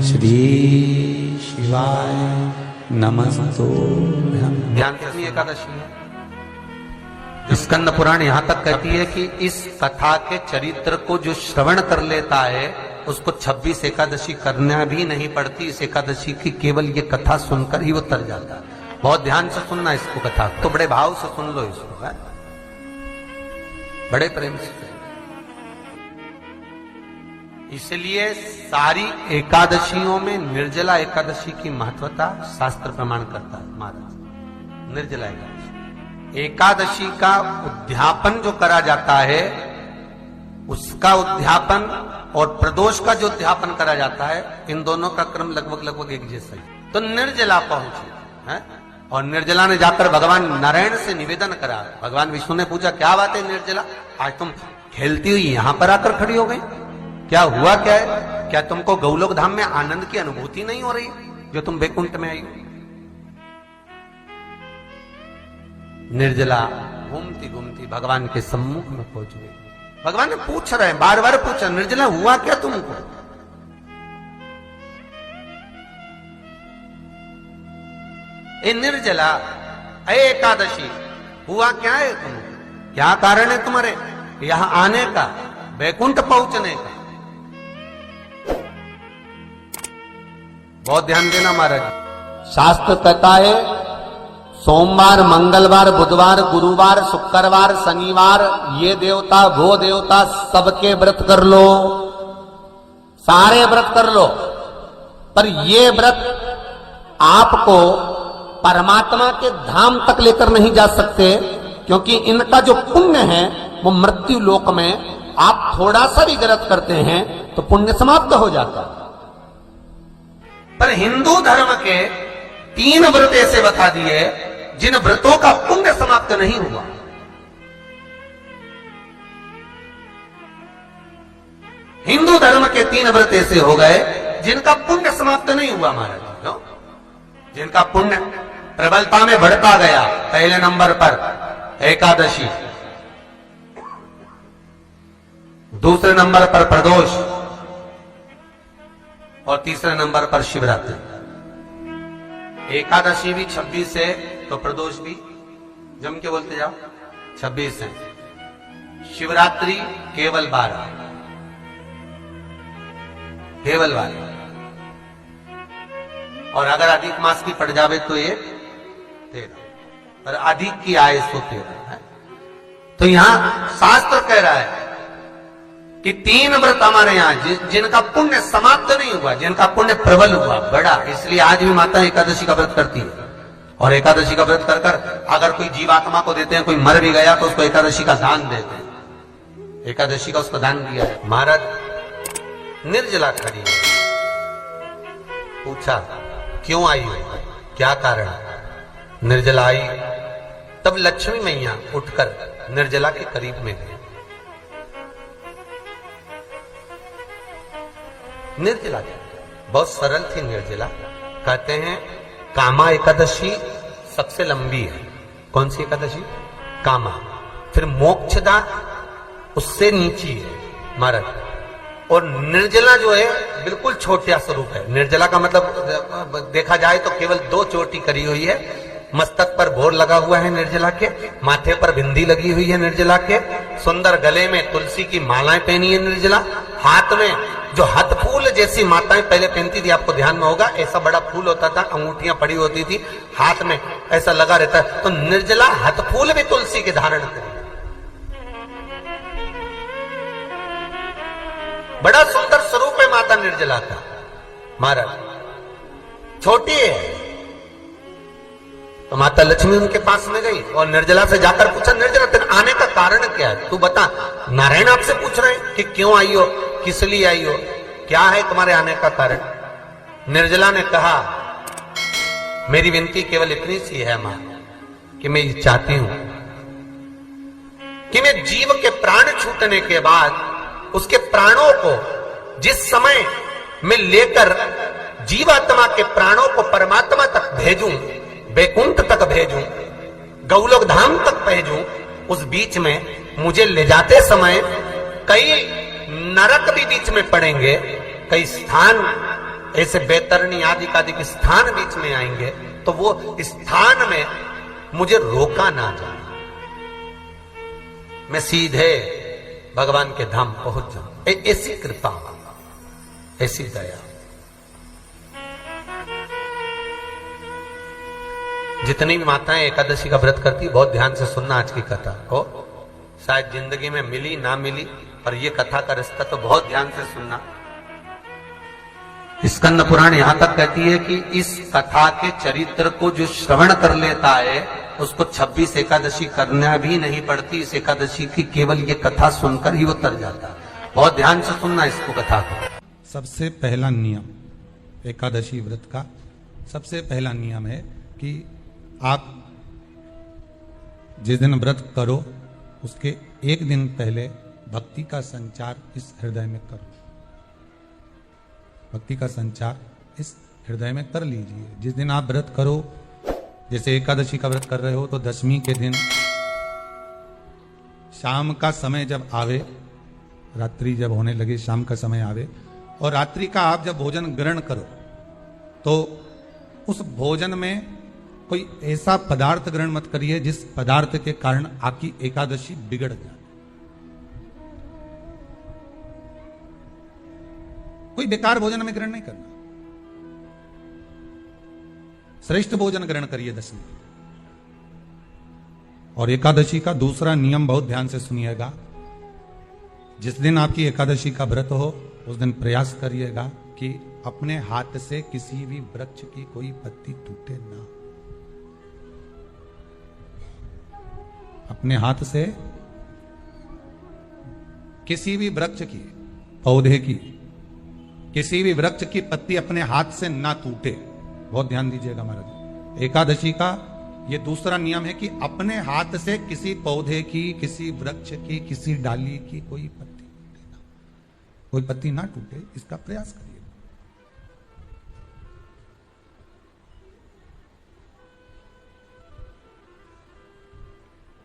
श्री शिवाय नमस्तुभ्यं। ध्यान से एकादशी है। स्कंद पुराण यहां तक कहती है कि इस कथा के चरित्र को जो श्रवण कर लेता है उसको 26 एकादशी करना भी नहीं पड़ती। इस एकादशी की केवल ये कथा सुनकर ही वो तर जाता है। बहुत ध्यान से सुनना इसको, कथा तो बड़े भाव से सुन लो इसको, है? बड़े प्रेम से। इसलिए सारी एकादशियों में निर्जला एकादशी की महत्वता शास्त्र प्रमाण करता है महाराज। निर्जला एकादशी का उद्यापन जो करा जाता है, उसका उद्यापन और प्रदोष का जो उद्यापन करा जाता है, इन दोनों का क्रम लगभग एक जैसा ही। तो निर्जला पहुंची है और निर्जला ने जाकर भगवान नारायण से निवेदन करा। भगवान विष्णु ने पूछा, क्या बात है निर्जला, आज तुम खेलती हुई यहां पर आकर खड़ी हो गई, क्या हुआ क्या है? क्या तुमको गौलोक धाम में आनंद की अनुभूति नहीं हो रही जो तुम बैकुंठ में आई हो? निर्जला घूमती घूमती भगवान के सम्मुख में पहुंच गई। भगवान ने पूछ रहे हैं, बार बार पूछा, निर्जला हुआ क्या तुमको? ए निर्जला, ए एकादशी, हुआ क्या है तुमको? क्या कारण है तुम्हारे यहां आने का, बैकुंठ पहुंचने का? बहुत ध्यान देना महाराज। शास्त्र कहता है सोमवार, मंगलवार, बुधवार, गुरुवार, शुक्रवार, शनिवार, ये देवता वो देवता सबके व्रत कर लो, सारे व्रत कर लो, पर ये व्रत आपको परमात्मा के धाम तक लेकर नहीं जा सकते, क्योंकि इनका जो पुण्य है वो मृत्यु लोक में आप थोड़ा सा भी व्रत करते हैं तो पुण्य समाप्त हो जाता है। पर हिंदू धर्म के 3 व्रत ऐसे बता दिए जिन व्रतों का पुण्य समाप्त नहीं हुआ। हिंदू धर्म के 3 व्रत ऐसे हो गए जिनका पुण्य समाप्त नहीं हुआ महाराज। क्यों? जिनका पुण्य प्रबलता में बढ़ता गया। पहले नंबर पर एकादशी, दूसरे नंबर पर प्रदोष और तीसरे नंबर पर शिवरात्रि। एकादशी भी 26 है तो प्रदोष भी जम के बोलते जाओ 26 है। शिवरात्रि केवल 12, केवल 12, और अगर अधिक मास की पड़ जावे तो ये 13, पर अधिक की आय सो 13 है। तो यहां शास्त्र कह रहा है कि 3 व्रत हमारे यहां जिनका पुण्य समाप्त नहीं हुआ, जिनका पुण्य प्रबल हुआ, बड़ा। इसलिए आज भी माता एकादशी का व्रत करती है। और एकादशी का व्रत कर कर अगर कोई जीवात्मा को देते हैं, कोई मर भी गया तो उसको एकादशी का दान देते हैं। एकादशी का उसको दान दिया है। महाराज निर्जला खड़ी है, पूछा क्यों आई हो, क्या कारण? निर्जला आई तब लक्ष्मी मैया उठकर निर्जला के करीब में गई। निर्जला बहुत सरल थी निर्जला। कहते हैं कामा एकादशी सबसे लंबी है। कौन सी एकादशी? कामा। फिर मोक्षदा उससे नीची है महाराज। और निर्जला जो है बिल्कुल छोटा स्वरूप है। निर्जला का मतलब देखा जाए तो केवल 2 चोटी करी हुई है। मस्तक पर भोर लगा हुआ है निर्जला के, माथे पर बिंदी लगी हुई है निर्जला के, सुंदर गले में तुलसी की मालाएं पहनी है निर्जला, हाथ में जो हाथ फूल जैसी माताएं पहले पहनती थी, आपको ध्यान में होगा, ऐसा बड़ा फूल होता था, अंगूठियां पड़ी होती थी, हाथ में ऐसा लगा रहता है। तो निर्जला हाथ फूल भी तुलसी के धारण करी। बड़ा सुंदर स्वरूप है माता निर्जला का महाराज। छोटी है तो माता लक्ष्मी उनके पास में गई और निर्जला से जाकर पूछा, निर्जला तेरे आने का कारण क्या है, तू बता। नारायण आपसे पूछ रहे हैं कि क्यों आई हो, किस लिए आई हो, क्या है तुम्हारे आने का कारण? निर्जला ने कहा, मेरी विनती केवल इतनी सी है मां कि मैं ये चाहती हूं कि मैं जीव के प्राण छूटने के बाद उसके प्राणों को जिस समय मैं लेकर जीवात्मा के प्राणों को परमात्मा तक भेजूं, बैकुंठ तक भेजूं, गौलोक धाम तक भेजूं, उस बीच में मुझे ले जाते समय कई नरक भी बीच में पड़ेंगे, कई स्थान ऐसे बैतरणी आदि के स्थान बीच में आएंगे तो वो स्थान में मुझे रोका ना जाए, मैं सीधे भगवान के धाम पहुंच जाऊं। ऐसी कृपा, ऐसी दया। जितनी भी माताएं एकादशी का व्रत करती, बहुत ध्यान से सुनना आज की कथा को। शायद जिंदगी में मिली ना मिली, पर ये कथा का रिश्ता तो बहुत ध्यान से सुनना। स्कंद पुराण यहां तक कहती है कि इस कथा के चरित्र को जो श्रवण कर लेता है उसको 26 एकादशी करना भी नहीं पड़ती। इस एकादशी की केवल ये कथा सुनकर ही वो तर जाता है। बहुत ध्यान से सुनना इसको, कथा को। सबसे पहला नियम एकादशी व्रत का, सबसे पहला नियम है कि आप जिस दिन व्रत करो उसके एक दिन पहले भक्ति का संचार इस हृदय में करो। भक्ति का संचार इस हृदय में कर लीजिए। जिस दिन आप व्रत करो, जैसे एकादशी का व्रत कर रहे हो तो दशमी के दिन शाम का समय जब आवे, रात्रि जब होने लगे, शाम का समय आवे और रात्रि का आप जब भोजन ग्रहण करो तो उस भोजन में कोई ऐसा पदार्थ ग्रहण मत करिए जिस पदार्थ के कारण आपकी एकादशी बिगड़ जाए। कोई बेकार भोजन में ग्रहण नहीं करना, श्रेष्ठ भोजन ग्रहण करिए दशमी। और एकादशी का दूसरा नियम बहुत ध्यान से सुनिएगा। जिस दिन आपकी एकादशी का व्रत हो उस दिन प्रयास करिएगा कि अपने हाथ से किसी भी वृक्ष की कोई पत्ती टूटे ना। अपने हाथ से किसी भी वृक्ष की, पौधे की, किसी भी वृक्ष की पत्ती अपने हाथ से ना टूटे। बहुत ध्यान दीजिएगा महाराज। एकादशी का यह दूसरा नियम है कि अपने हाथ से किसी पौधे की, किसी वृक्ष की, किसी डाली की कोई पत्ती ना टूटे, इसका प्रयास करिए।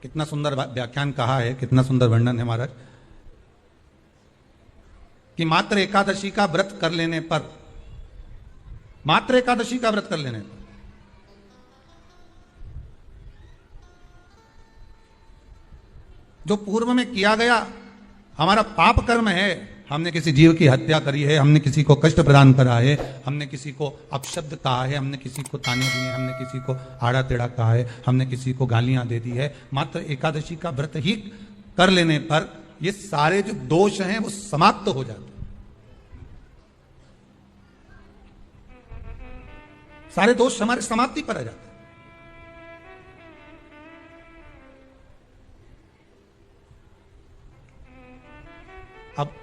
कितना सुंदर व्याख्यान कहा है, कितना सुंदर वर्णन है महाराज कि मात्र एकादशी का व्रत कर लेने पर, मात्र एकादशी का व्रत कर लेने पर जो पूर्व में किया गया हमारा पाप कर्म है, हमने किसी जीव की हत्या करी है, हमने किसी को कष्ट प्रदान करा है, हमने किसी को अपशब्द कहा है, हमने किसी को ताने दिए, हमने किसी को आड़ा टेढ़ा कहा है, हमने किसी को गालियां दे दी है, मात्र एकादशी का व्रत ही कर लेने पर ये सारे जो दोष हैं वो समाप्त हो जाते हैं। सारे दोष हमारे समाप्ति पर आ जाते हैं। अब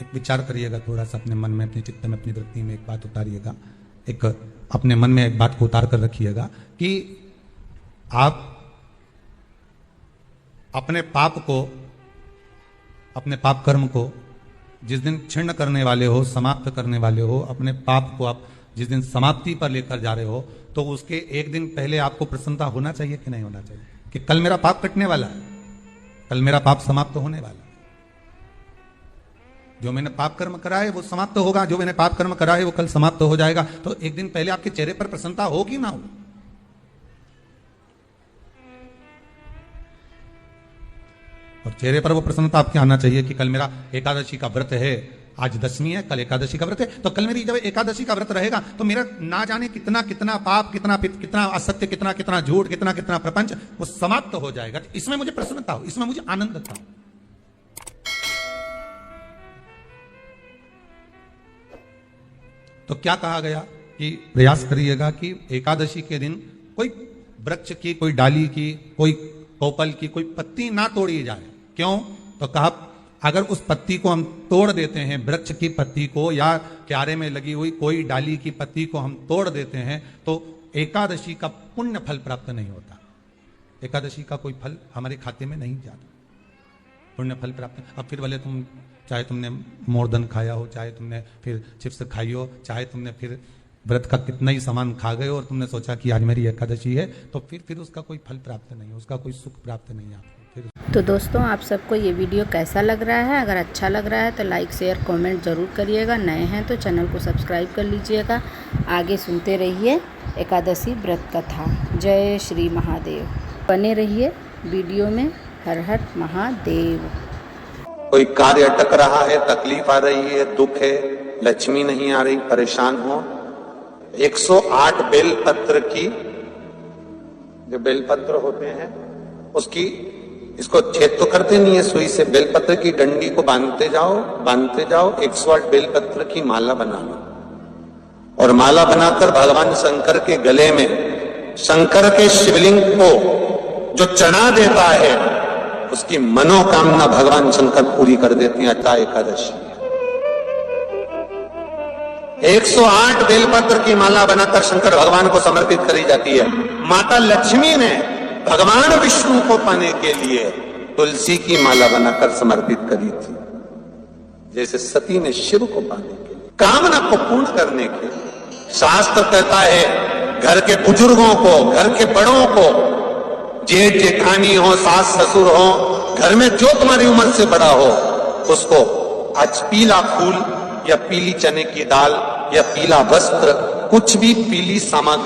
एक विचार करिएगा थोड़ा सा अपने मन में, अपने चित्त में, अपनी वृत्ति में एक बात उतारिएगा। एक अपने मन में एक बात को उतार कर रखिएगा कि आप अपने पाप को, अपने पाप कर्म को जिस दिन क्षीण करने वाले हो, समाप्त करने वाले हो, अपने पाप को आप जिस दिन समाप्ति पर लेकर जा रहे हो, तो उसके एक दिन पहले आपको प्रसन्नता होना चाहिए कि नहीं होना चाहिए कि कल मेरा पाप कटने वाला है, कल मेरा पाप समाप्त होने वाला है। जो मैंने पाप कर्म करा है वो समाप्त होगा, जो मैंने पाप कर्म करा है वो कल समाप्त हो जाएगा। तो एक दिन पहले आपके चेहरे पर प्रसन्नता हो कि ना हो? और चेहरे पर वो प्रसन्नता आपके आना चाहिए कि कल मेरा एकादशी का व्रत है, आज दशमी है, कल एकादशी का व्रत है, तो कल मेरी जब एकादशी का व्रत रहेगा तो मेरा ना जाने कितना कितना पाप, कितना असत्य, कितना कितना झूठ, कितना कितना प्रपंच वो समाप्त हो जाएगा। इसमें मुझे प्रसन्नता हो, इसमें मुझे आनंद था। तो क्या कहा गया कि प्रयास करिएगा कि एकादशी के दिन कोई वृक्ष की, कोई डाली की, कोई कोपल की कोई पत्ती ना तोड़ी जाए। क्यों? तो कहा अगर उस पत्ती को हम तोड़ देते हैं, वृक्ष की पत्ती को या क्यारे में लगी हुई कोई डाली की पत्ती को हम तोड़ देते हैं तो एकादशी का पुण्य फल प्राप्त नहीं होता, एकादशी का कोई फल हमारे खाते में नहीं जाता, पुण्य फल प्राप्त। अब फिर भले तुम चाहे तुमने मोरदन खाया हो, चाहे तुमने फिर चिप्स खाई हो, चाहे तुमने फिर व्रत का कितना ही सामान खा गए और तुमने सोचा कि आज मेरी एकादशी है, तो फिर उसका कोई फल प्राप्त नहीं है, उसका कोई सुख प्राप्त नहीं है आपको। फिर। तो दोस्तों, आप सबको ये वीडियो कैसा लग रहा है? अगर अच्छा लग रहा है तो लाइक शेयर कमेंट ज़रूर करिएगा। नए हैं तो चैनल को सब्सक्राइब कर लीजिएगा। आगे सुनते रहिए एकादशी व्रत कथा। जय श्री महादेव। बने रहिए वीडियो में। हर हर महादेव। कोई कार्य अटक रहा है, तकलीफ आ रही है, दुख है, लक्ष्मी नहीं आ रही, परेशान हो, 108 बेलपत्र की, जो बेलपत्र होते हैं उसकी, इसको छेद तो करते नहीं है सुई से, बेलपत्र की डंडी को बांधते जाओ 108 बेलपत्र की माला बना लो और माला बनाकर भगवान शंकर के गले में, शंकर के शिवलिंग को जो चढ़ा देता है उसकी मनोकामना भगवान शंकर पूरी कर देते हैं। अटा एकादशी 108 बेलपत्र की माला बनाकर शंकर भगवान को समर्पित करी जाती है। माता लक्ष्मी ने भगवान विष्णु को पाने के लिए तुलसी की माला बनाकर समर्पित करी थी, जैसे सती ने शिव को पाने के लिए, कामना को पूर्ण करने के लिए। शास्त्र कहता है घर के बुजुर्गों को, घर के बड़ों को, जेठ जेठानी हो, सास ससुर हो, घर में जो तुम्हारी उम्र से बड़ा हो, उसको आज पीला फूल या पीली चने की दाल या पीला वस्त्र, कुछ भी पीली सामग्री